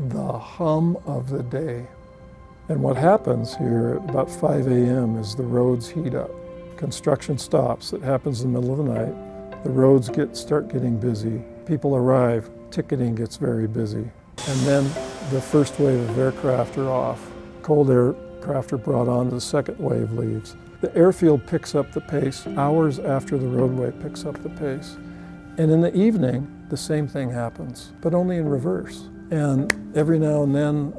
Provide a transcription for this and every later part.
the hum of the day. And what happens here at about 5 a.m. is the roads heat up. Construction stops. It happens in the middle of the night. The roads start getting busy. People arrive. Ticketing gets very busy. And then the first wave of aircraft are off. Cold aircraft are brought on. The second wave leaves. The airfield picks up the pace hours after the roadway picks up the pace. And in the evening, the same thing happens, but only in reverse. And every now and then,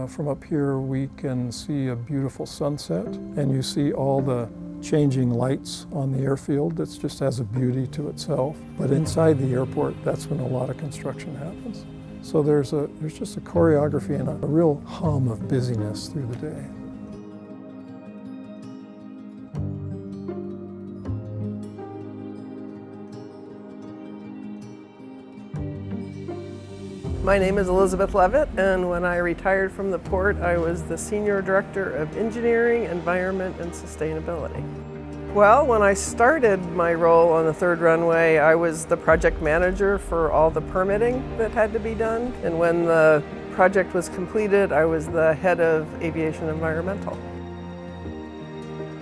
from up here, we can see a beautiful sunset, and you see all the changing lights on the airfield. That just has a beauty to itself. But inside the airport, that's when a lot of construction happens. So there's just a choreography and a real hum of busyness through the day. My name is Elizabeth Levitt, and when I retired from the port, I was the Senior Director of Engineering, Environment, and Sustainability. Well, when I started my role on the third runway, I was the project manager for all the permitting that had to be done. And when the project was completed, I was the head of aviation environmental.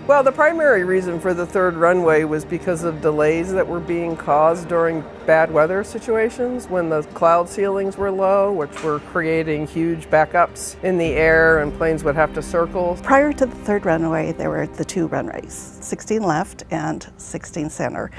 Well, the primary reason for the third runway was because of delays that were being caused during bad weather situations when the cloud ceilings were low, which were creating huge backups in the air and planes would have to circle. Prior to the third runway, there were the two runways, 16 left and 16 center.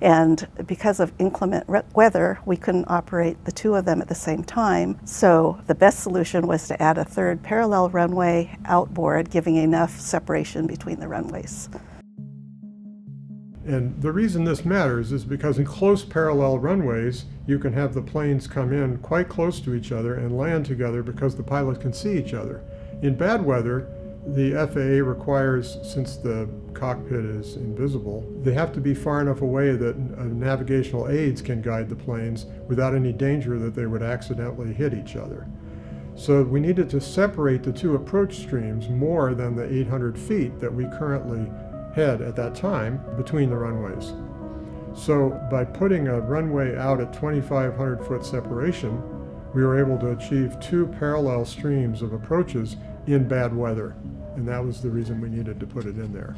And because of inclement weather, we couldn't operate the two of them at the same time. So the best solution was to add a third parallel runway outboard, giving enough separation between the runways. And the reason this matters is because in close parallel runways, you can have the planes come in quite close to each other and land together because the pilots can see each other. In bad weather, the FAA requires, since the cockpit is invisible, they have to be far enough away that navigational aids can guide the planes without any danger that they would accidentally hit each other. So we needed to separate the two approach streams more than the 800 feet that we currently had at that time between the runways. So by putting a runway out at 2,500 foot separation, we were able to achieve two parallel streams of approaches in bad weather. And that was the reason we needed to put it in there.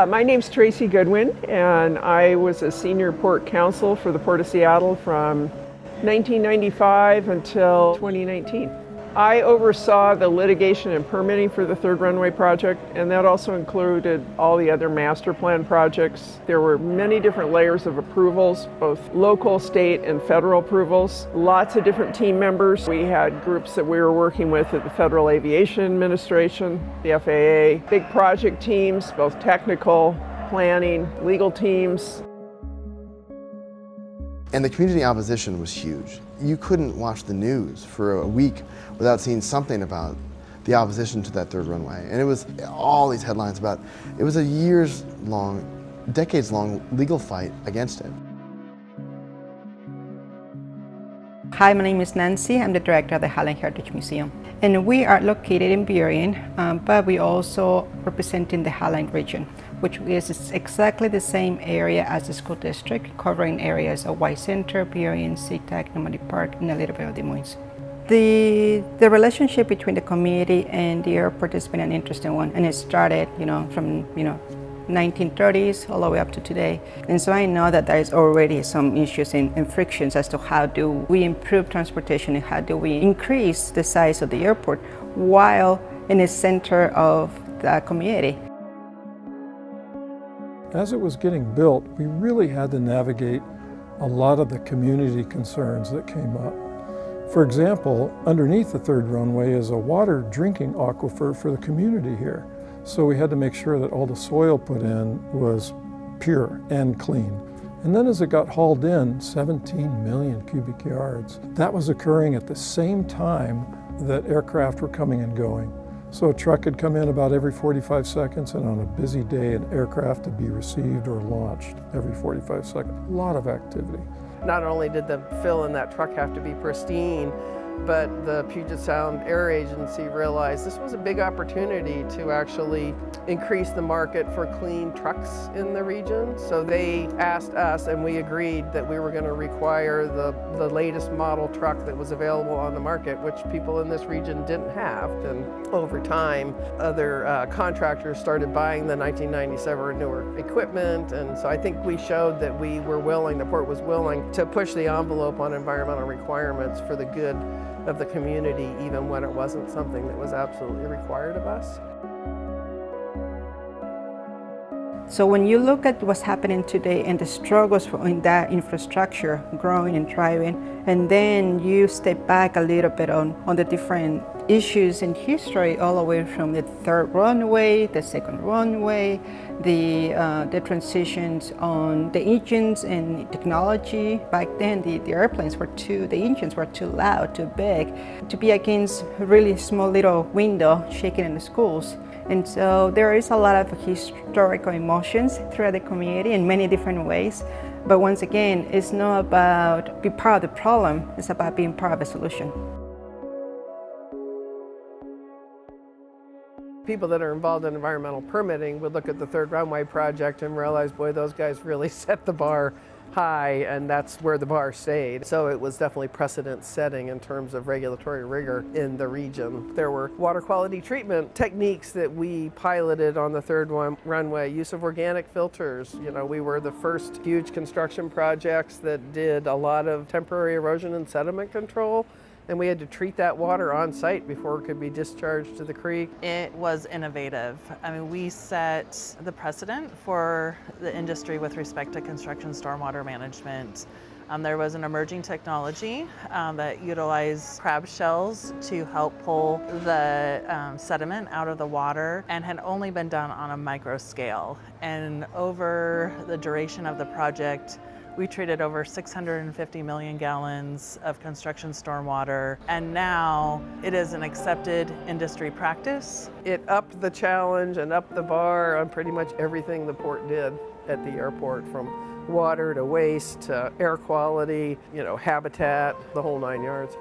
My name's Tracy Goodwin, and I was a senior port counsel for the Port of Seattle from 1995 until 2019. I oversaw the litigation and permitting for the third runway project, and that also included all the other master plan projects. There were many different layers of approvals, both local, state, and federal approvals. Lots of different team members. We had groups that we were working with at the Federal Aviation Administration, the FAA, big project teams, both technical, planning, legal teams. And the community opposition was huge. You couldn't watch the news for a week without seeing something about the opposition to that third runway. And it was all these headlines about, it was a years-long, decades-long legal fight against it. Hi, my name is Nancy. I'm the director of the Highland Heritage Museum. And we are located in Burien, but we also representing the Highland region, which is exactly the same area as the school district, covering areas of Y Center, Burien, Sea-Tac, Nomadic Park, and a little bit of Des Moines. The relationship between the community and the airport has been an interesting one, and it started, from 1930s all the way up to today. And so I know that there is already some issues and frictions as to how do we improve transportation and how do we increase the size of the airport while in the center of the community. As it was getting built, we really had to navigate a lot of the community concerns that came up. For example, underneath the third runway is a water drinking aquifer for the community here. So we had to make sure that all the soil put in was pure and clean. And then as it got hauled in, 17 million cubic yards. That was occurring at the same time that aircraft were coming and going. So a truck could come in about every 45 seconds, and on a busy day, an aircraft to be received or launched every 45 seconds. A lot of activity. Not only did the fill in that truck have to be pristine, But the Puget Sound Air Agency realized this was a big opportunity to actually increase the market for clean trucks in the region. So they asked us, and we agreed that we were going to require the latest model truck that was available on the market, which people in this region didn't have. And over time, other contractors started buying the 1997 or newer equipment. And so I think we showed that we were willing, the port was willing to push the envelope on environmental requirements for the good of the community, even when it wasn't something that was absolutely required of us. So when you look at what's happening today and the struggles in that infrastructure growing and thriving, and then you step back a little bit on the different issues in history, all the way from the third runway, the second runway, the transitions on the engines and technology. Back then, the airplanes were the engines were too loud, too big, to be against a really small little window shaking in the schools. And so there is a lot of historical emotions throughout the community in many different ways. But once again, it's not about being part of the problem, it's about being part of the solution. People that are involved in environmental permitting would look at the third runway project and realize, boy, those guys really set the bar high, and that's where the bar stayed. So it was definitely precedent setting in terms of regulatory rigor in the region. There were water quality treatment techniques that we piloted on the third runway, use of organic filters. You know, we were the first huge construction projects that did a lot of temporary erosion and sediment control. And we had to treat that water on site before it could be discharged to the creek. It was innovative. I mean, we set the precedent for the industry with respect to construction stormwater management. There was an emerging technology that utilized crab shells to help pull the sediment out of the water, and had only been done on a micro scale. And over the duration of the project, we treated over 650 million gallons of construction stormwater, and now it is an accepted industry practice. It upped the challenge and upped the bar on pretty much everything the port did at the airport, from water to waste to air quality, you know, habitat, the whole 9 yards.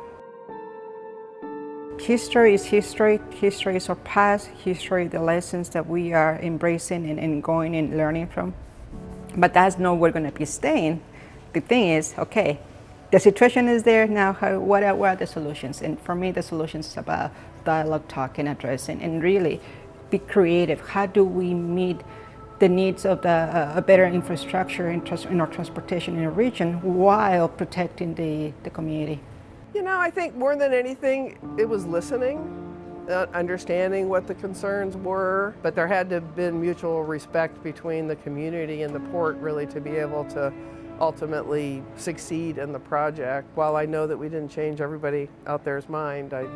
History is history. History is our past. History, the lessons that we are embracing and going and learning from. But that's not where we're going to be staying. The thing is, okay, the situation is there now. What are the solutions? And for me, the solutions is about dialogue, talking, addressing, and really be creative. How do we meet the needs of a better infrastructure in our transportation in the region while protecting the community? You know, I think more than anything, it was listening. Understanding what the concerns were, but there had to have been mutual respect between the community and the port really to be able to ultimately succeed in the project. While I know that we didn't change everybody out there's mind, I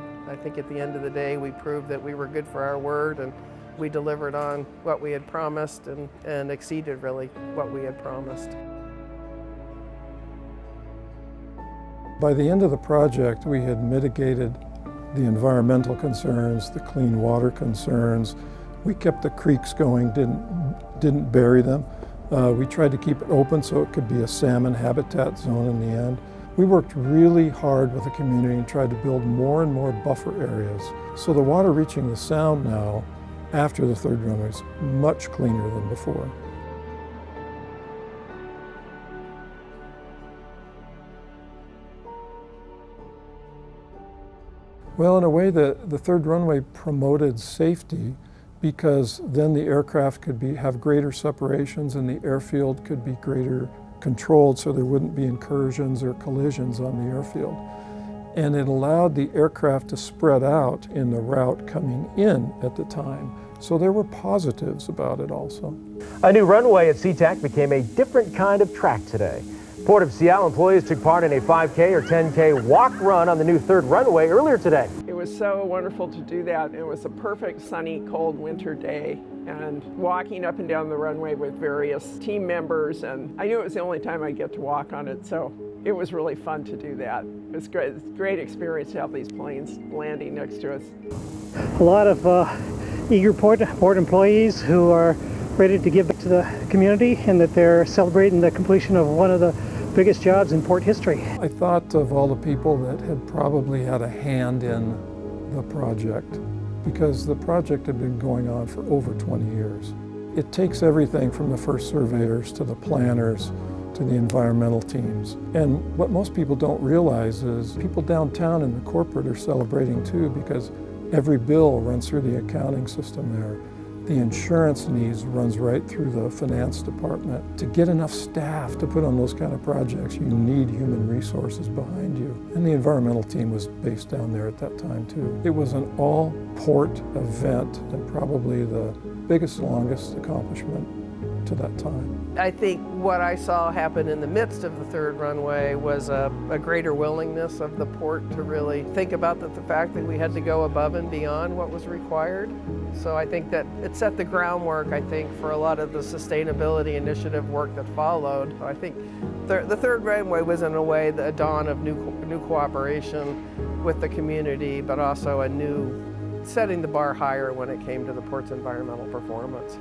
think at the end of the day we proved that we were good for our word, and we delivered on what we had promised and exceeded really what we had promised. By the end of the project, we had mitigated the environmental concerns, the clean water concerns. We kept the creeks going, didn't bury them. We tried to keep it open so it could be a salmon habitat zone in the end. We worked really hard with the community and tried to build more and more buffer areas. So the water reaching the sound now, after the third runway, is much cleaner than before. Well, in a way, the third runway promoted safety, because then the aircraft could have greater separations and the airfield could be greater controlled, so there wouldn't be incursions or collisions on the airfield. And it allowed the aircraft to spread out in the route coming in at the time. So there were positives about it also. A new runway at Sea-Tac became a different kind of track today. Port of Seattle employees took part in a 5K or 10K walk run on the new third runway earlier today. It was so wonderful to do that. It was a perfect sunny, cold winter day, and walking up and down the runway with various team members, and I knew it was the only time I'd get to walk on it, so it was really fun to do that. It was great. It's a great experience to have these planes landing next to us. A lot of eager port employees who are ready to give back to the community, and that they're celebrating the completion of one of the biggest jobs in port history. I thought of all the people that had probably had a hand in the project, because the project had been going on for over 20 years. It takes everything from the first surveyors to the planners to the environmental teams. And what most people don't realize is people downtown in the corporate are celebrating too, because every bill runs through the accounting system there. The insurance needs runs right through the finance department. To get enough staff to put on those kind of projects, you need human resources behind you. And the environmental team was based down there at that time too. It was an all-port event and probably the biggest, longest accomplishment to that time. I think what I saw happen in the midst of the third runway was a greater willingness of the port to really think about the fact that we had to go above and beyond what was required. So I think that it set the groundwork, I think, for a lot of the sustainability initiative work that followed. I think the third runway was in a way the dawn of new cooperation with the community, but also a new setting the bar higher when it came to the port's environmental performance.